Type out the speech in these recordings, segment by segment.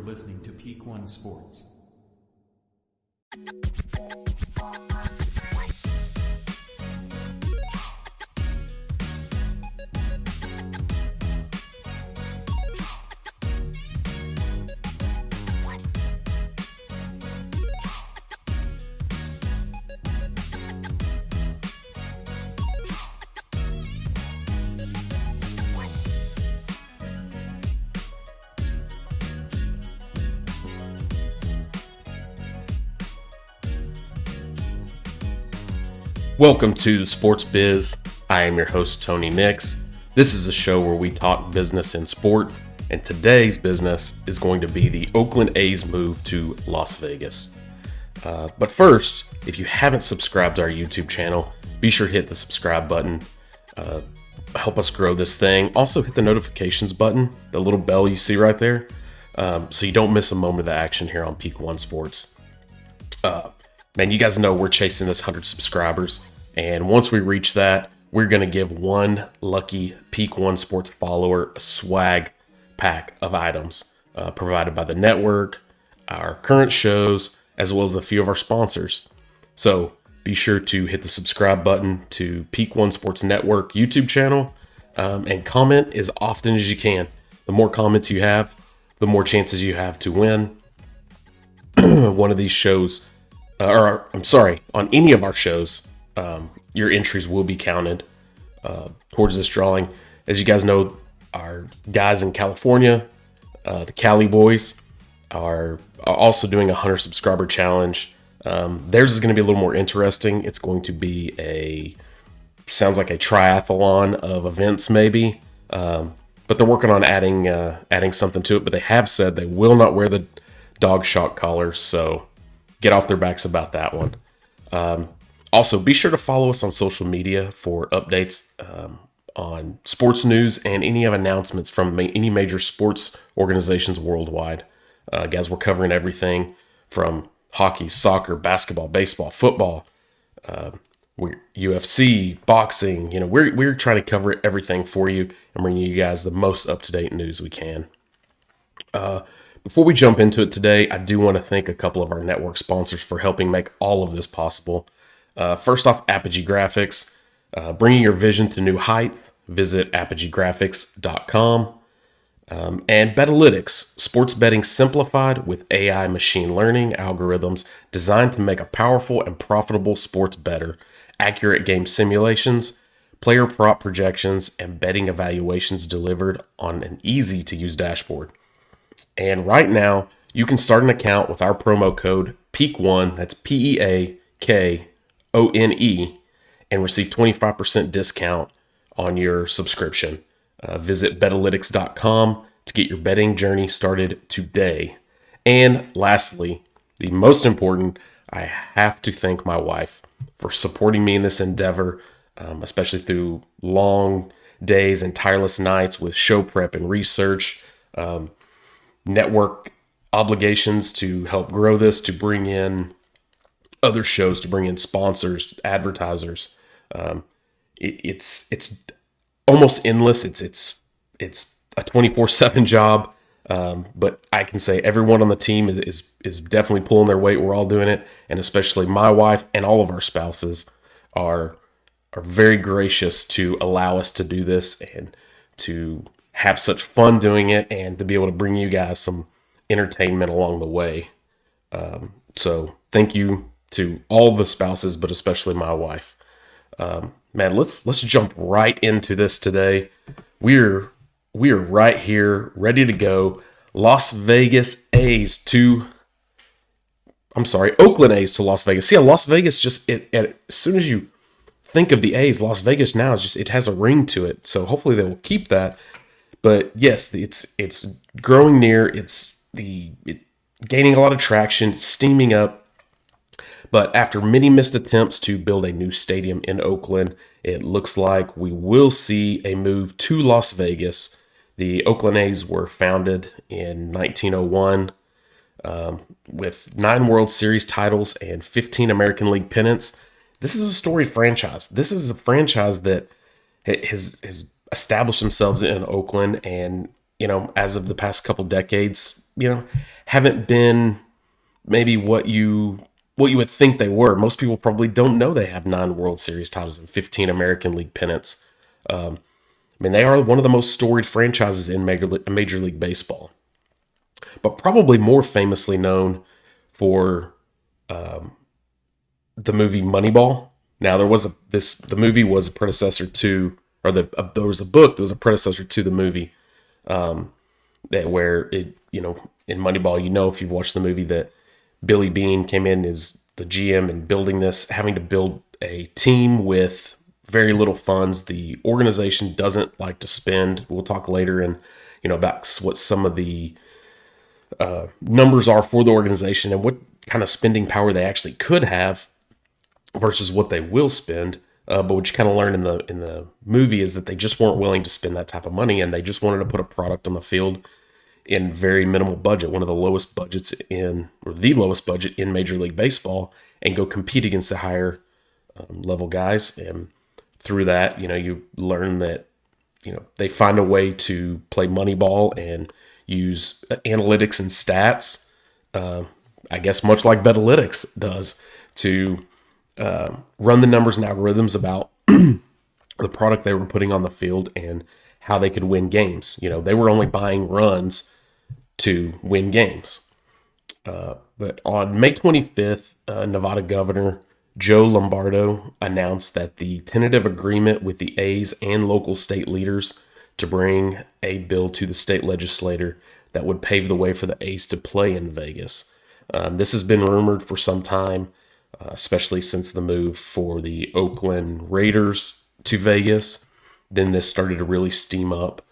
listening to Peak One Sports. Welcome to the Sports Biz. I am your host, Tony Nix. This is a show where we talk business and sports, and today's business is going to be the Oakland A's move to Las Vegas. But first, if you haven't subscribed to our YouTube channel, be sure to hit the subscribe button. Help us grow this thing. Also hit the notifications button, the little bell you see right there, so you don't miss a moment of the action here on Peak One Sports. Man, you guys know we're chasing this 100 subscribers, and once we reach that, we're going to give one lucky Peak One Sports follower a swag pack of items provided by the network, our current shows, as well as a few of our sponsors. So be sure to hit the subscribe button to Peak One Sports Network YouTube channel and comment as often as you can. The more comments you have, the more chances you have to win one of these shows. On any of our shows, your entries will be counted towards this drawing. As you guys know, our guys in California, the Cali boys, are also doing a 100 subscriber challenge. Theirs is going to be a little more interesting. It's going to be sounds like a triathlon of events maybe, but they're working on adding something to it. But they have said they will not wear the dog shock collars, so get off their backs about that one. Also, be sure to follow us on social media for updates on sports news and any of announcements from any major sports organizations worldwide. Guys, we're covering everything from hockey, soccer, basketball, baseball, football, UFC, boxing. You know, we're trying to cover everything for you and bring you guys the most up-to-date news we can. Before we jump into it today, I do want to thank a couple of our network sponsors for helping make all of this possible. First off, Apogee Grafix, bringing your vision to new heights. Visit apogeegrafix.com. And Betalytics, sports betting simplified with AI machine learning algorithms designed to make a powerful and profitable sports better. Accurate game simulations, player prop projections, and betting evaluations delivered on an easy-to-use dashboard. And right now, you can start an account with our promo code PEAK1, that's PEAKONE, and receive 25% discount on your subscription. Visit betalytics.com to get your betting journey started today. And lastly, the most important, I have to thank my wife for supporting me in this endeavor, especially through long days and tireless nights with show prep and research, network obligations to help grow this, to bring in other shows, to bring in sponsors, advertisers. It's almost endless. It's a 24/7 job. But I can say everyone on the team is definitely pulling their weight. We're all doing it. And especially my wife and all of our spouses are very gracious to allow us to do this and to have such fun doing it and to be able to bring you guys some entertainment along the way. So thank you to all the spouses, but especially my wife. Man, let's jump right into this today. We're right here, ready to go. Oakland A's to Las Vegas. See, Las Vegas as soon as you think of the A's, Las Vegas now it has a ring to it. So hopefully they will keep that. But yes, it's growing near. It's gaining a lot of traction, steaming up. But after many missed attempts to build a new stadium in Oakland, it looks like we will see a move to Las Vegas. The Oakland A's were founded in 1901 with 9 World Series titles and 15 American League pennants. This is a storied franchise. This is a franchise that has established themselves in Oakland, and as of the past couple decades, haven't been maybe what you would think they were. Most people probably don't know they have 9 World Series titles and 15 American League pennants. They are one of the most storied franchises in Major League Baseball, but probably more famously known for the movie Moneyball. Now, the movie was a predecessor to, or there was a book that was a predecessor to the movie, where it, in Moneyball, if you've watched the movie, that Billy Beane came in as the GM and building this, having to build a team with very little funds. The organization doesn't like to spend. We'll talk later about what some of the numbers are for the organization and what kind of spending power they actually could have versus what they will spend. But what you kind of learn in the movie is that they just weren't willing to spend that type of money, and they just wanted to put a product on the field in very minimal budget, one of the lowest budgets the lowest budget in Major League Baseball, and go compete against the higher level guys. And through that, you learn that, they find a way to play Moneyball and use analytics and stats, I guess much like Betalytics does, to run the numbers and algorithms about the product they were putting on the field and how they could win games. They were only buying runs to win games. But on May 25th, Nevada Governor Joe Lombardo announced that the tentative agreement with the A's and local state leaders to bring a bill to the state legislature that would pave the way for the A's to play in Vegas. This has been rumored for some time, especially since the move for the Oakland Raiders to Vegas. Then this started to really steam up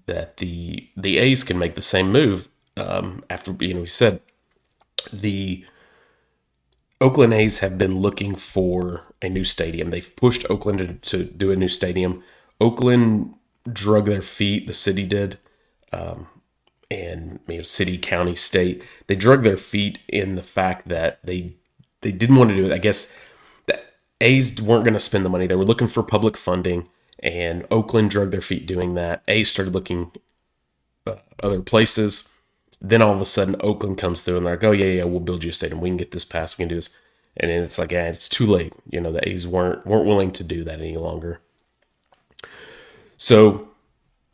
that the A's can make the same move. After we said the Oakland A's have been looking for a new stadium. They've pushed Oakland to do a new stadium. Oakland drug their feet. The city did, and city, county, state. They drug their feet in the fact that they didn't want to do it. I guess the A's weren't going to spend the money. They were looking for public funding, and Oakland drug their feet doing that. A's started looking other places. Then all of a sudden, Oakland comes through and they're like, oh, yeah, we'll build you a stadium. We can get this passed. We can do this. And then it's like, it's too late. The A's weren't willing to do that any longer. So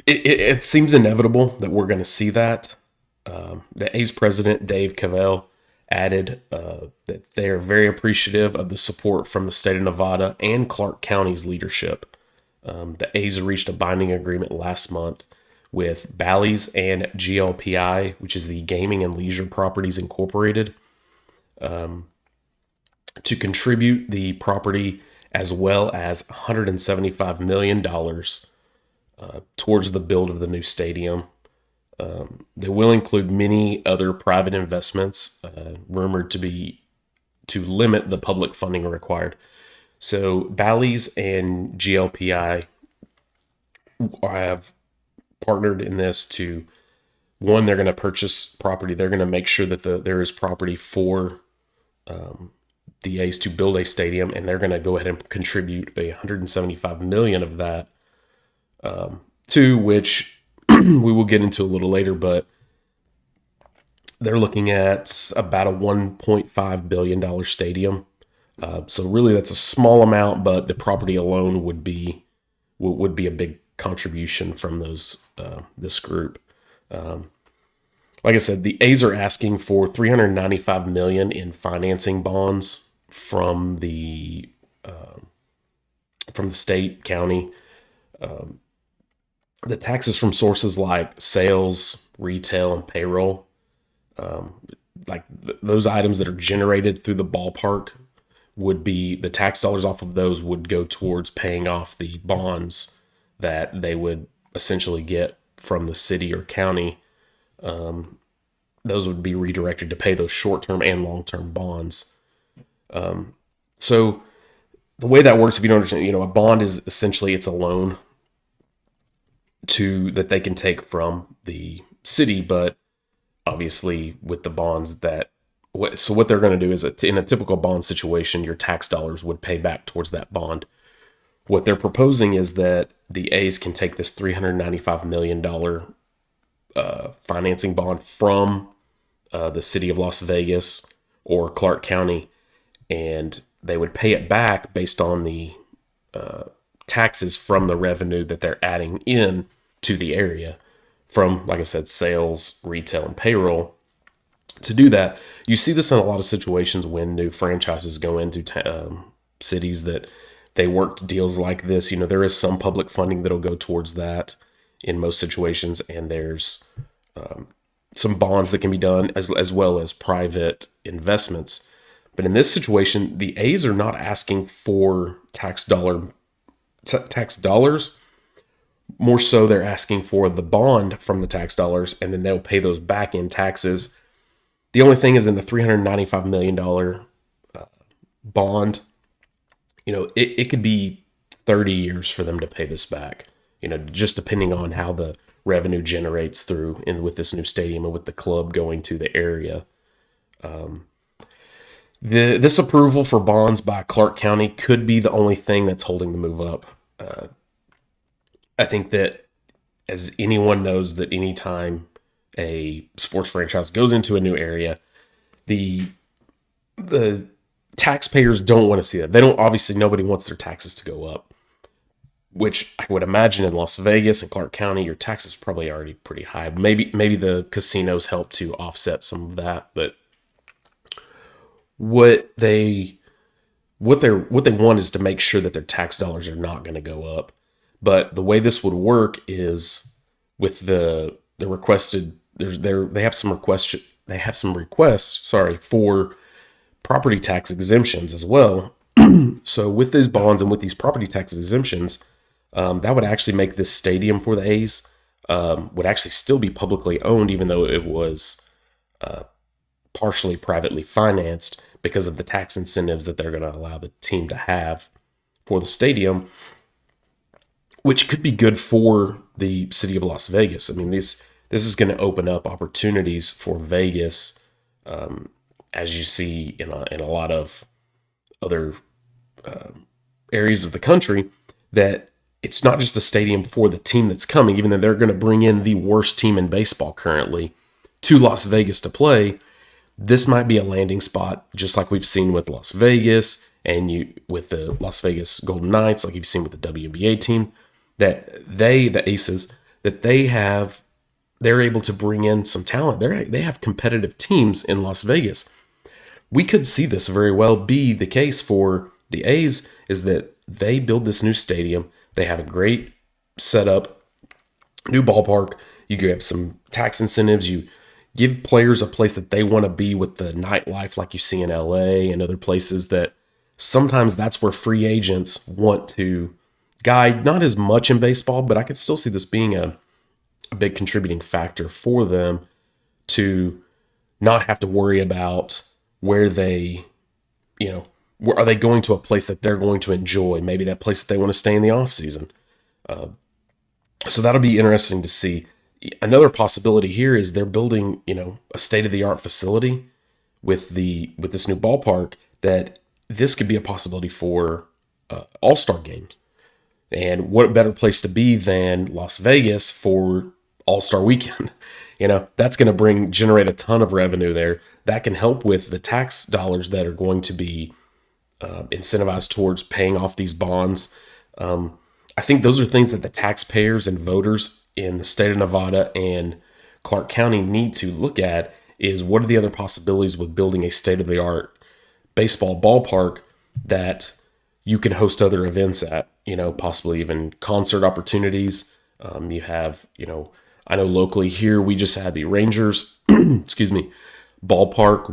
it seems inevitable that we're going to see that. The A's president, Dave Cavell, added that they are very appreciative of the support from the state of Nevada and Clark County's leadership. The A's reached a binding agreement last month with Bally's and GLPI, which is the Gaming and Leisure Properties Incorporated, to contribute the property as well as $175 million towards the build of the new stadium. They will include many other private investments, rumored to limit the public funding required. So Bally's and GLPI have partnered in this to, one, they're going to purchase property. They're going to make sure that there is property for the A's to build a stadium, and they're going to go ahead and contribute $175 million of that, to which we will get into a little later, but they're looking at about a $1.5 billion stadium. So really that's a small amount, but the property alone would be a big contribution from this group. Like I said, the A's are asking for $395 million in financing bonds from the state, county. The taxes from sources like sales, retail, and payroll, those items that are generated through the ballpark, would be, the tax dollars off of those would go towards paying off the bonds that they would essentially get from the city or county. Those would be redirected to pay those short-term and long-term bonds. So the way that works, if you don't understand, a bond is essentially, it's a loan that they can take from the city, but obviously with the bonds so what they're going to do is, in a typical bond situation, your tax dollars would pay back towards that bond. What they're proposing is that the A's can take this $395 million financing bond from the city of Las Vegas or Clark County, and they would pay it back based on the taxes from the revenue that they're adding in to the area from, like I said, sales, retail, and payroll. To do that, you see this in a lot of situations when new franchises go into cities that they worked deals like this. There is some public funding that'll go towards that in most situations, and there's some bonds that can be done as well as private investments. But in this situation, the A's are not asking for tax dollars. More so, they're asking for the bond from the tax dollars, and then they'll pay those back in taxes. The only thing is in the $395 million bond, it could be 30 years for them to pay this back, just depending on how the revenue generates through and with this new stadium and with the club going to the area. This approval for bonds by Clark County could be the only thing that's holding the move up. I think that, as anyone knows, that anytime a sports franchise goes into a new area, the taxpayers don't want to see that. Obviously, nobody wants their taxes to go up, which I would imagine in Las Vegas and Clark County, your taxes are probably already pretty high. Maybe the casinos help to offset some of that, but what they want is to make sure that their tax dollars are not going to go up. But the way this would work is with the requested, they have some requests for property tax exemptions as well. So with these bonds and with these property tax exemptions, that would actually make this stadium for the A's would actually still be publicly owned, even though it was partially privately financed, because of the tax incentives that they're going to allow the team to have for the stadium, which could be good for the city of Las Vegas. I mean, this is going to open up opportunities for Vegas, as you see in a lot of other areas of the country, that it's not just the stadium for the team that's coming, even though they're going to bring in the worst team in baseball currently to Las Vegas to play. This might be a landing spot, just like we've seen with Las Vegas and with the Las Vegas Golden Knights, like you've seen with the WNBA team, that the Aces, that they're able to bring in some talent. They have competitive teams in Las Vegas. We could see this very well be the case for the A's, is that they build this new stadium. They have a great setup, new ballpark. You could have some tax incentives. You give players a place that they want to be with the nightlife, like you see in LA and other places, that sometimes that's where free agents want to guide. Not as much in baseball, but I could still see this being a big contributing factor for them to not have to worry about where they, are they going to a place that they're going to enjoy, maybe that place that they want to stay in the off season. So that'll be interesting to see. Another possibility here is they're building, a state-of-the-art facility with this new ballpark, that this could be a possibility for all-star games. And what better place to be than Las Vegas for All-Star Weekend? That's going to generate a ton of revenue there. That can help with the tax dollars that are going to be incentivized towards paying off these bonds. I think those are things that the taxpayers and voters in the state of Nevada and Clark County need to look at, is what are the other possibilities with building a state-of-the-art baseball ballpark that you can host other events at, possibly even concert opportunities. You have, I know locally here, we just had the Rangers, ballpark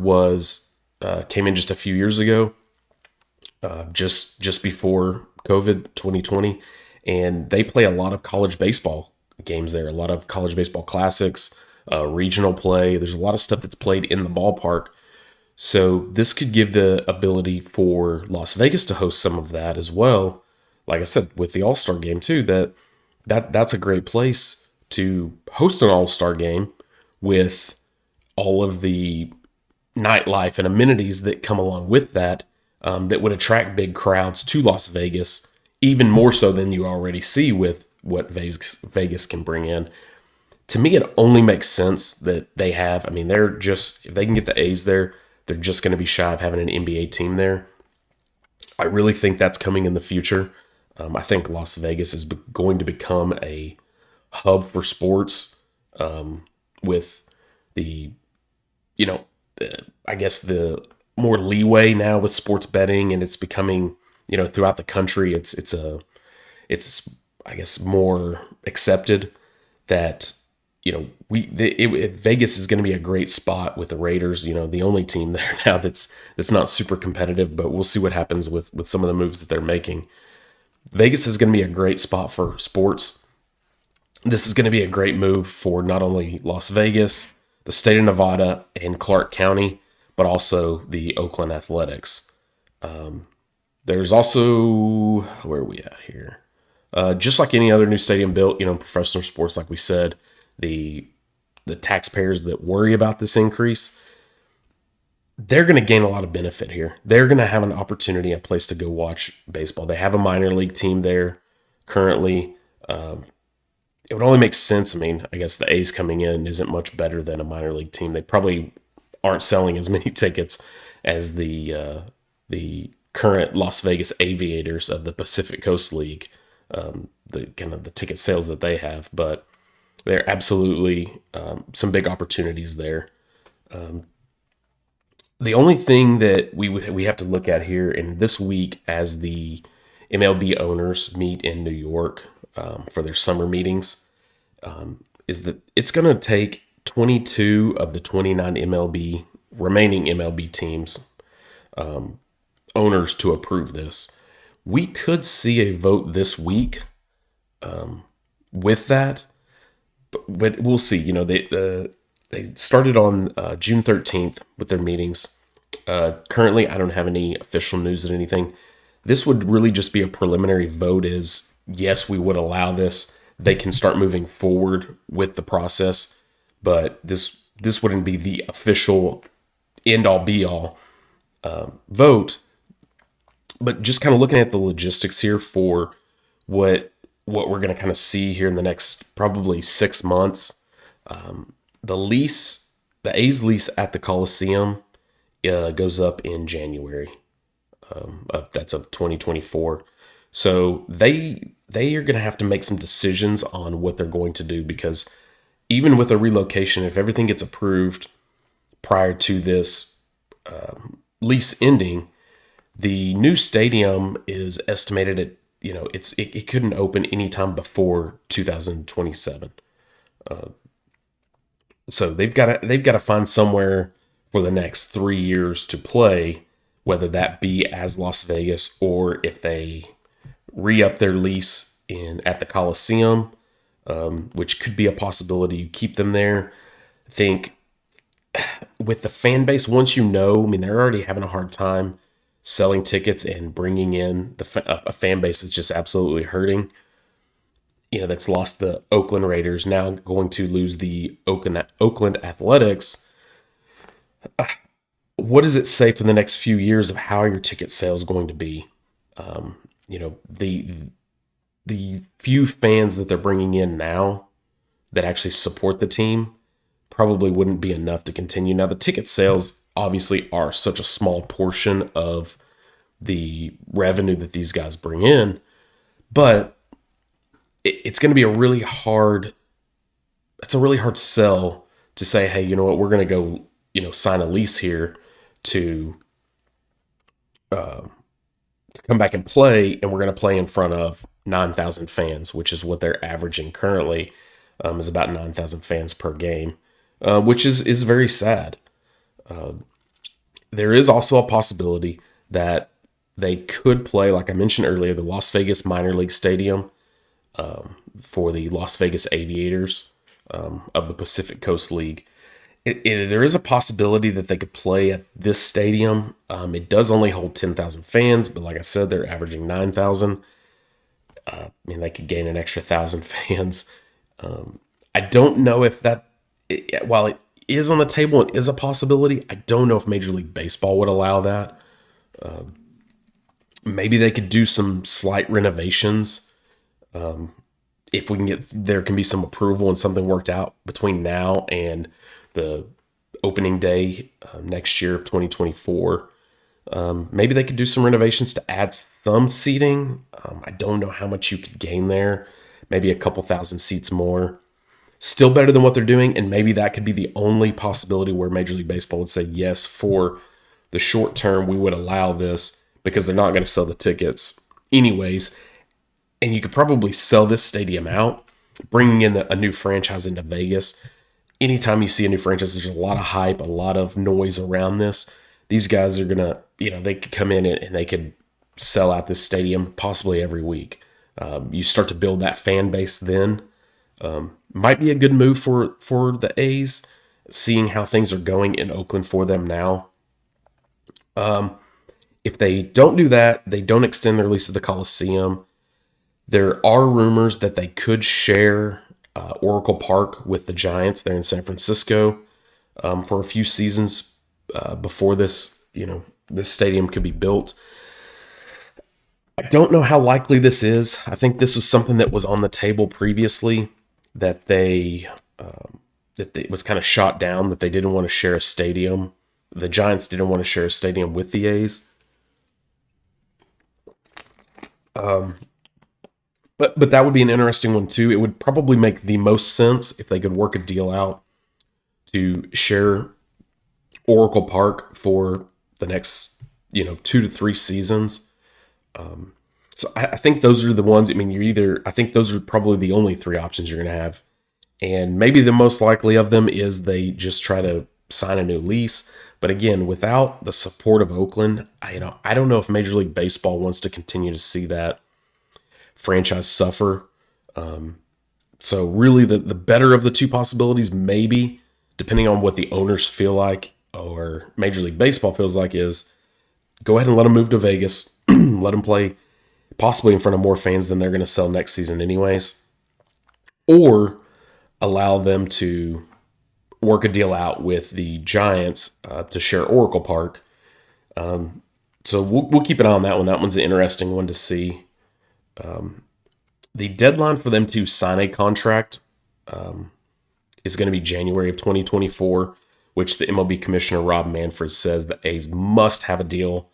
came in just a few years ago, just before COVID 2020. And they play a lot of college baseball games there, a lot of college baseball classics, regional play. There's a lot of stuff that's played in the ballpark. So this could give the ability for Las Vegas to host some of that as well. Like I said, with the All-Star game too, that's a great place to host an All-Star game with all of the nightlife and amenities that come along with that, that would attract big crowds to Las Vegas, even more so than you already see with what Vegas can bring in. To me, it only makes sense that they have. I mean, they're just, if they can get the A's there, they're just going to be shy of having an NBA team there. I really think that's coming in the future. I think Las Vegas is going to become a hub for sports, with the, I guess the more leeway now with sports betting, and it's becoming, throughout the country, it's I guess more accepted that, Vegas is going to be a great spot with the Raiders, the only team there now that's not super competitive, but we'll see what happens with some of the moves that they're making. Vegas is going to be a great spot for sports. This is going to be a great move for not only Las Vegas, the state of Nevada, and Clark County, but also the Oakland Athletics. There's also, where are we at here? Just like any other new stadium built, professional sports, like we said, the taxpayers that worry about this increase, they're going to gain a lot of benefit here. They're going to have an opportunity, a place to go watch baseball. They have a minor league team there currently. It would only make sense. I mean, I guess the A's coming in isn't much better than a minor league team. They probably aren't selling as many tickets as the current Las Vegas Aviators of the Pacific Coast League, the kind of the ticket sales that they have, but there are absolutely some big opportunities there. The only thing that we have to look at here in this week, as the MLB owners meet in New York for their summer meetings, is that it's going to take 22 of the 29 remaining MLB teams, owners, to approve this. We could see a vote this week with that, but we'll see. They started on June 13th with their meetings. Currently, I don't have any official news or anything. This would really just be a preliminary vote. Is yes, we would allow this. They can start moving forward with the process, but this wouldn't be the official end-all be-all vote. But just kind of looking at the logistics here for what we're going to kind of see here in the next probably 6 months. The A's lease at the Coliseum goes up in January. That's of 2024. So they are going to have to make some decisions on what they're going to do, because even with a relocation, if everything gets approved prior to this lease ending, the new stadium is estimated at, it couldn't open anytime before 2027. So they've got to find somewhere for the next 3 years to play, whether that be as Las Vegas or if they re-up their lease at the Coliseum, which could be a possibility. You keep them there. I think with the fan base, once they're already having a hard time selling tickets and bringing in a fan base that's just absolutely hurting. That's lost the Oakland Raiders, now going to lose the Oakland Athletics. What does it say for the next few years of how your ticket sales going to be? The few fans that they're bringing in now that actually support the team probably wouldn't be enough to continue. Now, the ticket sales obviously are such a small portion of the revenue that these guys bring in, but it's going to be a really hard sell to say, hey, you know what, we're going to go, sign a lease here to come back and play, and we're going to play in front of 9,000 fans, which is what they're averaging currently, is about 9,000 fans per game, which is very sad. There is also a possibility that they could play, like I mentioned earlier, the Las Vegas minor league stadium for the Las Vegas Aviators of the Pacific Coast League. There is a possibility that they could play at this stadium. It does only hold 10,000 fans, but like I said, they're averaging 9,000. They could gain an extra 1,000 fans. I don't know if while it is on the table and is a possibility, I don't know if Major League Baseball would allow that. Maybe they could do some slight renovations if we can there can be some approval and something worked out between now and the opening day next year of 2024. Maybe they could do some renovations to add some seating. I don't know how much you could gain there. Maybe a couple thousand seats more. Still better than what they're doing, and maybe that could be the only possibility where Major League Baseball would say, yes, for the short term, we would allow this because they're not going to sell the tickets anyways. And you could probably sell this stadium out, bringing in a new franchise into Vegas. Anytime you see a new franchise, there's a lot of hype, a lot of noise around this. These guys are going to, they could come in and they could sell out this stadium possibly every week. You start to build that fan base then. Might be a good move for the A's, seeing how things are going in Oakland for them now. If they don't do that, they don't extend their lease of the Coliseum. There are rumors that they could share Oracle Park with the Giants there in San Francisco for a few seasons before this stadium could be built. I don't know how likely this is. I think this was something that was on the table previously, that it was kind of shot down, that they didn't want to share a stadium. The Giants didn't want to share a stadium with the A's. But that would be an interesting one too. It would probably make the most sense if they could work a deal out to share Oracle Park for the next 2 to 3 seasons. So I think those are the ones. I think those are probably the only 3 options you're going to have. And maybe the most likely of them is they just try to sign a new lease. But again, without the support of Oakland, I don't know if Major League Baseball wants to continue to see that franchise suffer. So really the better of the 2 possibilities, maybe, depending on what the owners feel like or Major League Baseball feels like, is go ahead and let them move to Vegas, let them play possibly in front of more fans than they're going to sell next season anyways, or allow them to work a deal out with the Giants to share Oracle Park. So we'll keep an eye on that one. That one's an interesting one to see. The deadline for them to sign a contract is going to be January of 2024, which the MLB Commissioner Rob Manfred says the A's must have a deal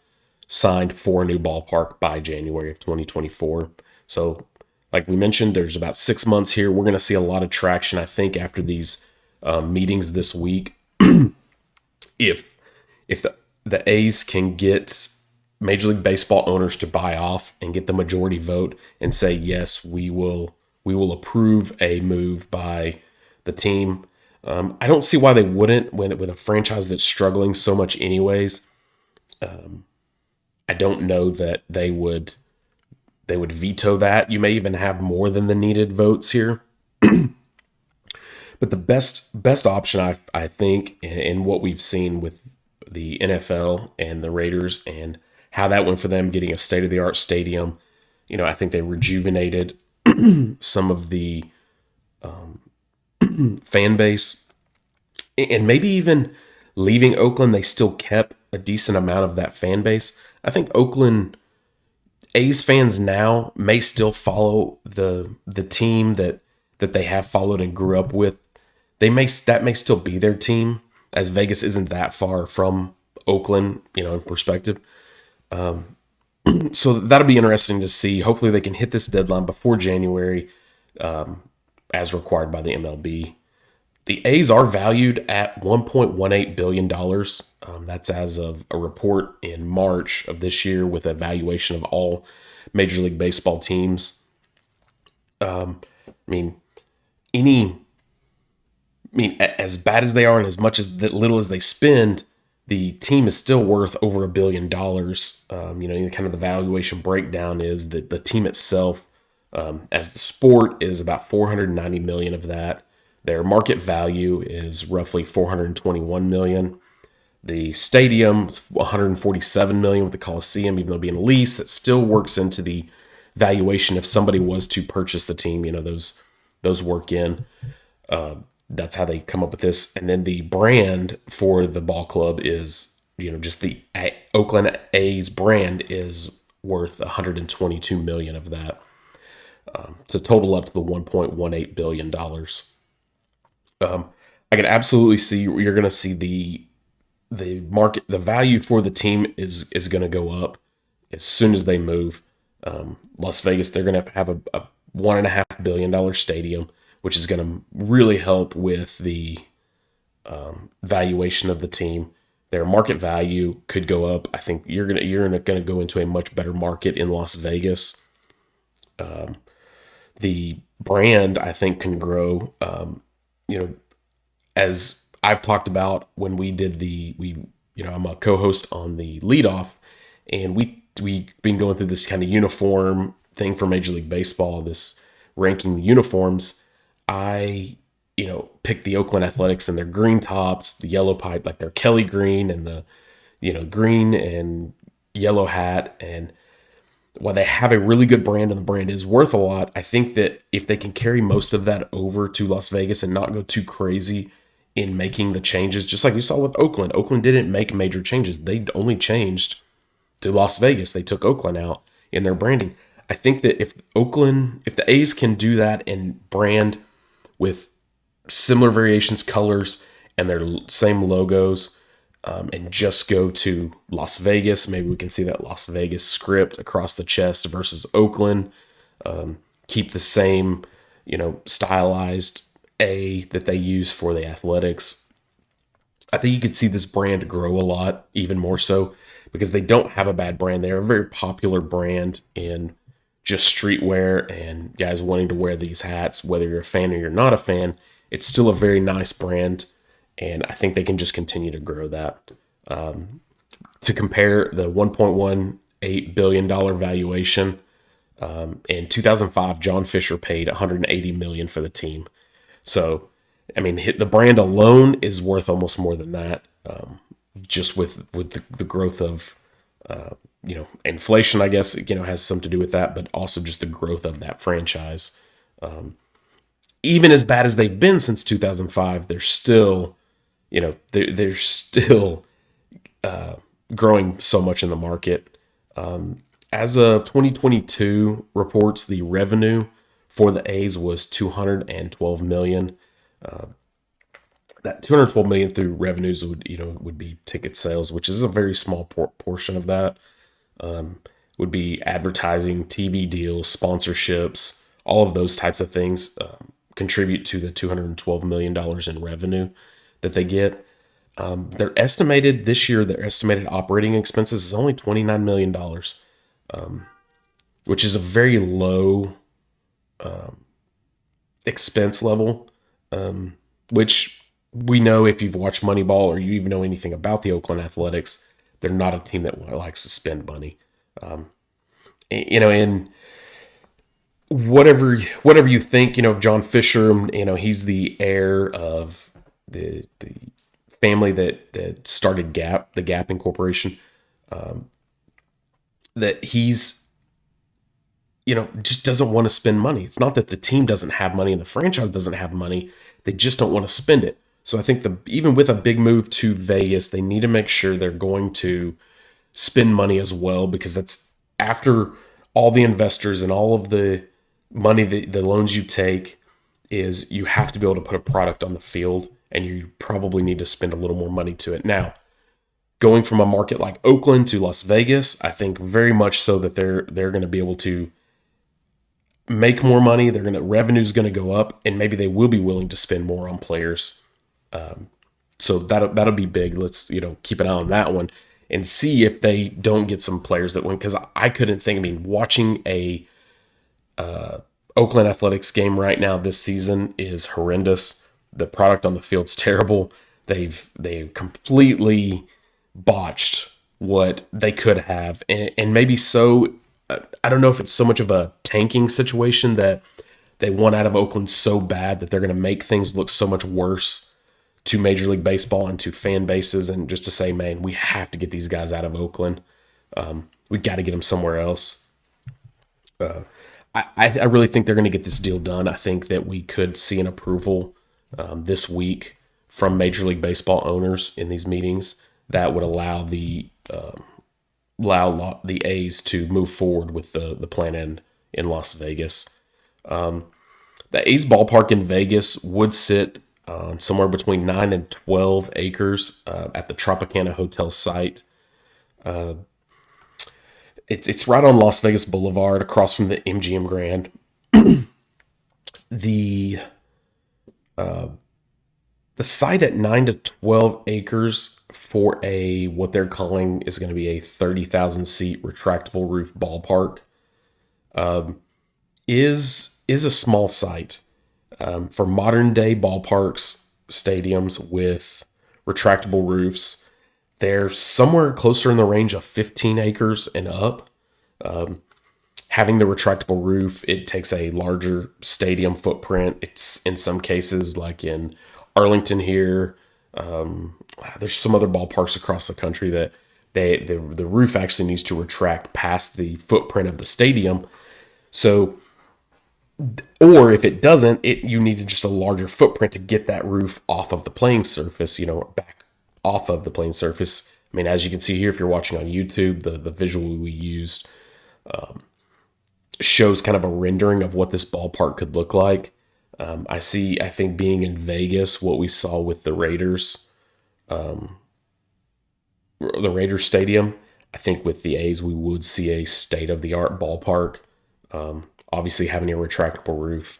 signed for a new ballpark by January of 2024. So, like we mentioned, there's about 6 months here. We're going to see a lot of traction, I think, after these meetings this week. If the A's can get Major League Baseball owners to buy off and get the majority vote and say, yes, we will approve a move by the team. I don't see why they wouldn't with a franchise that's struggling so much anyways. I don't know that they would veto that. You may even have more than the needed votes here. But the best option, I think, in what we've seen with the NFL and the Raiders and how that went for them getting a state-of-the-art stadium, I think they rejuvenated some of the fan base. And maybe even leaving Oakland, they still kept a decent amount of that fan base. I think Oakland A's fans now may still follow the team that they have followed and grew up with. That may still be their team, as Vegas isn't that far from Oakland, in perspective. So that'll be interesting to see. Hopefully they can hit this deadline before January, as required by the MLB. The A's are valued at $1.18 billion. That's as of a report in March of this year with a valuation of all Major League Baseball teams. As bad as they are and as much as little as they spend, the team is still worth over $1 billion. Kind of the valuation breakdown is that the team itself, as the sport, is about $490 million of that. Their market value is roughly $421 million. The stadium is $147 million with the Coliseum, even though being leased, that still works into the valuation if somebody was to purchase the team. Those work in. That's how they come up with this. And then the brand for the ball club is, just the Oakland A's brand is worth $122 million of that. to total up to the $1.18 billion. I can absolutely see you're going to see the market, the value for the team is going to go up as soon as they move. Las Vegas, they're going to have a $1.5 billion stadium, which is going to really help with the valuation of the team. Their market value could go up. I think you're gonna go into a much better market in Las Vegas. The brand, I think, can grow. As I've talked about when we did I'm a co-host on the leadoff, and we've been going through this kind of uniform thing for Major League Baseball, this ranking the uniforms. I picked the Oakland Athletics and their green tops, the yellow pipe, like their Kelly green, and the green and yellow hat. And while they have a really good brand and the brand is worth a lot, I think that if they can carry most of that over to Las Vegas and not go too crazy in making the changes, just like you saw with Oakland. Oakland didn't make major changes. They only changed to Las Vegas. They took Oakland out in their branding. I think that if the A's can do that and brand with similar variations, colors, and their same logos, and just go to Las Vegas, maybe we can see that Las Vegas script across the chest versus Oakland. Keep the same, stylized A that they use for the Athletics. I think you could see this brand grow a lot, even more so, because they don't have a bad brand. They're a very popular brand in just streetwear and guys wanting to wear these hats, whether you're a fan or you're not a fan. It's still a very nice brand, and I think they can just continue to grow that. To compare the $1.18 billion valuation, in 2005, John Fisher paid $180 million for the team. So, I mean, the brand alone is worth almost more than that, just with the growth of, inflation, I guess, has something to do with that, but also just the growth of that franchise. Even as bad as they've been since 2005, they're still, they're still growing so much in the market. As of 2022 reports, the revenue for the A's was $212 million. That $212 million through revenues would be ticket sales, which is a very small portion of that. Would be advertising, TV deals, sponsorships, all of those types of things contribute to the $212 million in revenue that they get. Their estimated operating expenses is only $29 million, which is a very low expense level, which we know if you've watched Moneyball or you even know anything about the Oakland Athletics, they're not a team that likes to spend money. And whatever you think, of John Fisher, he's the heir of the family that started the Gap Incorporation, that he's, just doesn't want to spend money. It's not that the team doesn't have money and the franchise doesn't have money. They just don't want to spend it. So I think even with a big move to Vegas, they need to make sure they're going to spend money as well, because that's after all the investors and all of the money, the loans you take, is you have to be able to put a product on the field, and you probably need to spend a little more money to it. Now, going from a market like Oakland to Las Vegas, I think very much so that they're going to be able to make more money. Revenue's going to go up, and maybe they will be willing to spend more on players. So that'll be big. Let's keep an eye on that one and see if they don't get some players that win. Because I couldn't think. Watching a Oakland Athletics game right now this season is horrendous. The product on the field's terrible. They've completely botched what they could have, and maybe so. I don't know if it's so much of a tanking situation that they want out of Oakland so bad that they're going to make things look so much worse to Major League Baseball and to fan bases, and just to say, man, we have to get these guys out of Oakland. We got to get them somewhere else. I really think they're going to get this deal done. I think that we could see an approval this week from Major League Baseball owners in these meetings that would allow the A's to move forward with the plan in Las Vegas. The A's ballpark in Vegas would sit somewhere between 9 and 12 acres at the Tropicana Hotel site. It's right on Las Vegas Boulevard, across from the MGM Grand. The the site at 9 to 12 acres for a what they're calling is going to be a 30,000 seat retractable roof ballpark is a small site for modern day ballparks, stadiums with retractable roofs. They're somewhere closer in the range of 15 acres and up. Having the retractable roof, it takes a larger stadium footprint. It's in some cases, like in Arlington here, there's some other ballparks across the country that the roof actually needs to retract past the footprint of the stadium. So, or if it doesn't, you need just a larger footprint to get that roof off of the playing surface, back off of the playing surface. I mean, as you can see here, if you're watching on YouTube, the visual we used shows kind of a rendering of what this ballpark could look like. I think being in Vegas, what we saw with the Raiders stadium, I think with the A's, we would see a state-of-the-art ballpark. Obviously, having a retractable roof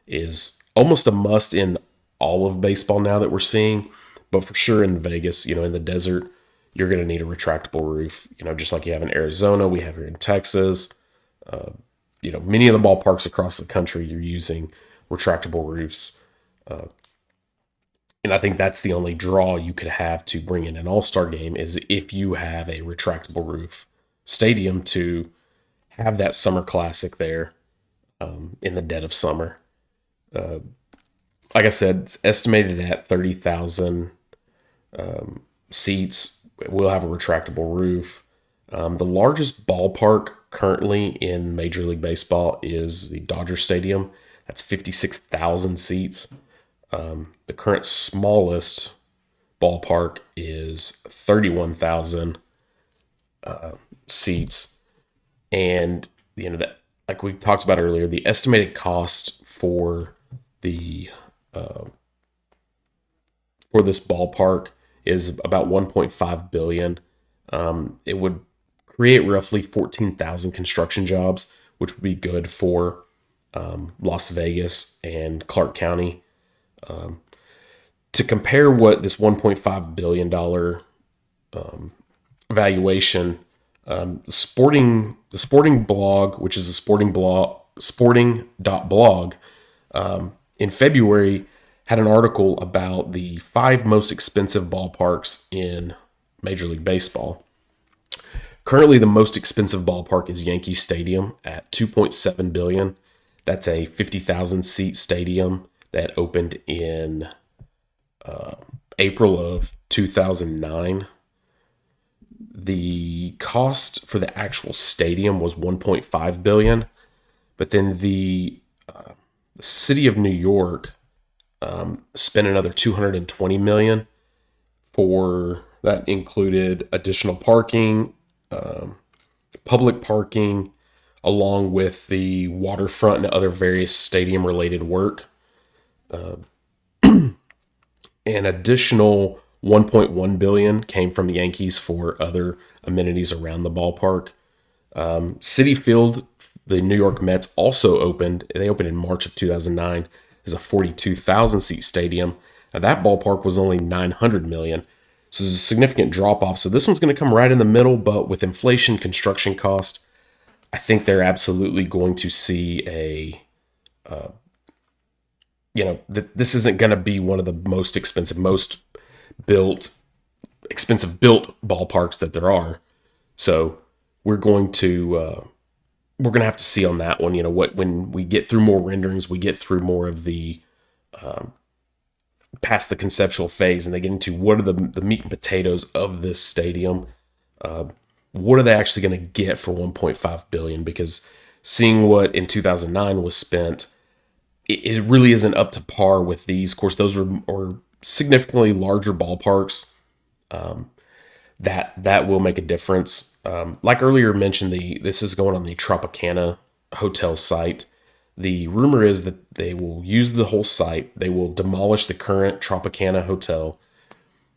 is almost a must in all of baseball now that we're seeing. But for sure in Vegas, in the desert, you're going to need a retractable roof, just like you have in Arizona, we have here in Texas. Many of the ballparks across the country, you're using retractable roofs. And I think that's the only draw you could have to bring in an all-star game is if you have a retractable roof stadium to have that summer classic there in the dead of summer. Like I said, it's estimated at 30,000 seats. We'll have a retractable roof. The largest ballpark currently in Major League Baseball is the Dodger Stadium. That's 56,000 seats. The current smallest ballpark is 31,000 seats. And, that, like we talked about earlier, the estimated cost for for this ballpark is about $1.5 billion. It would create roughly 14,000 construction jobs, which would be good for Las Vegas and Clark County. To compare what this $1.5 billion valuation, the sporting blog, which is a sporting.blog, in February had an article about the 5 most expensive ballparks in Major League Baseball. Currently, the most expensive ballpark is Yankee Stadium at $2.7 billion. That's a 50,000 seat stadium that opened in April of 2009. The cost for the actual stadium was $1.5 billion, but then the city of New York spent another $220 million for that. Included additional parking, public parking, along with the waterfront and other various stadium related work. An additional $1.1 billion came from the Yankees for other amenities around the ballpark. Citi Field, the New York Mets, also opened. They opened in March of 2009 as a 42,000 seat stadium. Now that ballpark was only $900 million. So there's a significant drop off. So this one's going to come right in the middle, but with inflation, construction cost, I think they're absolutely going to see this isn't going to be one of the most expensive built ballparks that there are. So we're going to have to see on that one. When we get through more renderings, we get through more of the past the conceptual phase, and they get into what are the meat and potatoes of this stadium. What are they actually going to get for $1.5 billion? Because seeing what in 2009 was spent, it really isn't up to par with these. Of course, those are significantly larger ballparks. That will make a difference. Like earlier mentioned, this is going on the Tropicana Hotel site. The rumor is that they will use the whole site. They will demolish the current Tropicana Hotel.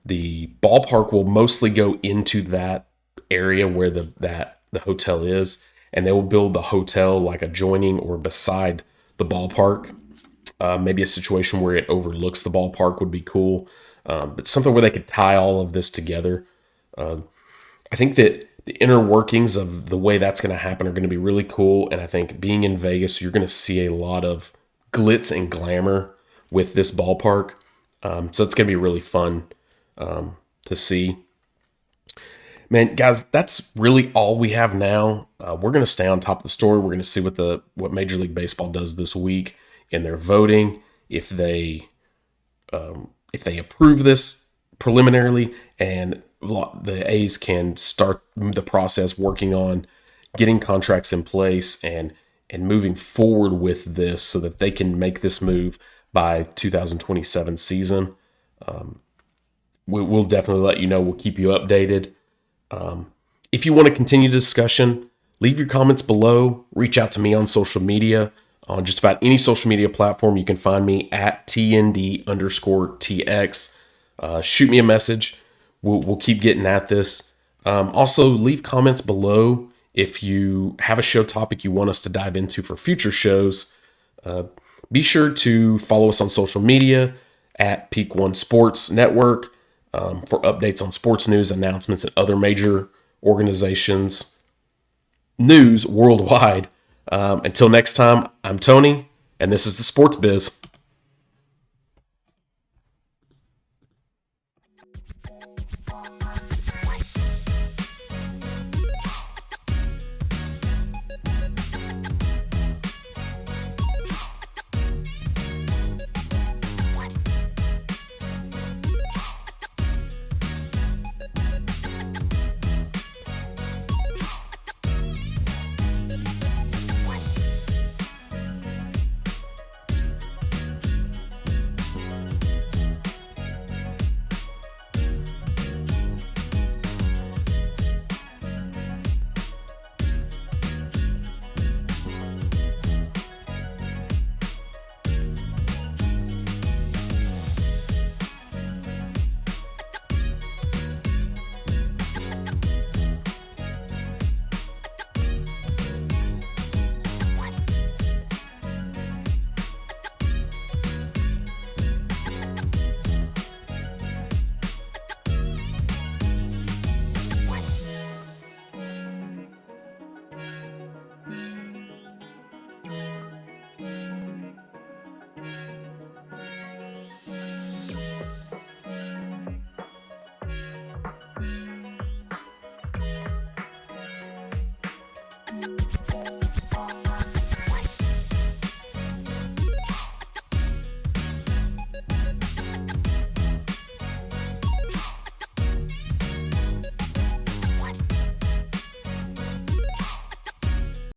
The ballpark will mostly go into that area where the hotel is, and they will build the hotel like adjoining or beside the ballpark. Maybe a situation where it overlooks the ballpark would be cool, but something where they could tie all of this together. I think that the inner workings of the way that's going to happen are going to be really cool, and I think being in Vegas, you're going to see a lot of glitz and glamour with this ballpark, so it's going to be really fun to see. Man, guys, that's really all we have now. We're going to stay on top of the story. We're going to see what Major League Baseball does this week in their voting, if they approve this preliminarily, and the A's can start the process working on getting contracts in place and moving forward with this so that they can make this move by 2027 season. We'll definitely let you know. We'll keep you updated. If you want to continue the discussion, leave your comments below. Reach out to me on social media. On just about any social media platform, you can find me at TND_TX. Shoot me a message. We'll keep getting at this. Also, leave comments below if you have a show topic you want us to dive into for future shows. Be sure to follow us on social media at Peak One Sports Network for updates on sports news, announcements, and other major organizations' news worldwide. Until next time, I'm Tony, and this is the Sports Biz.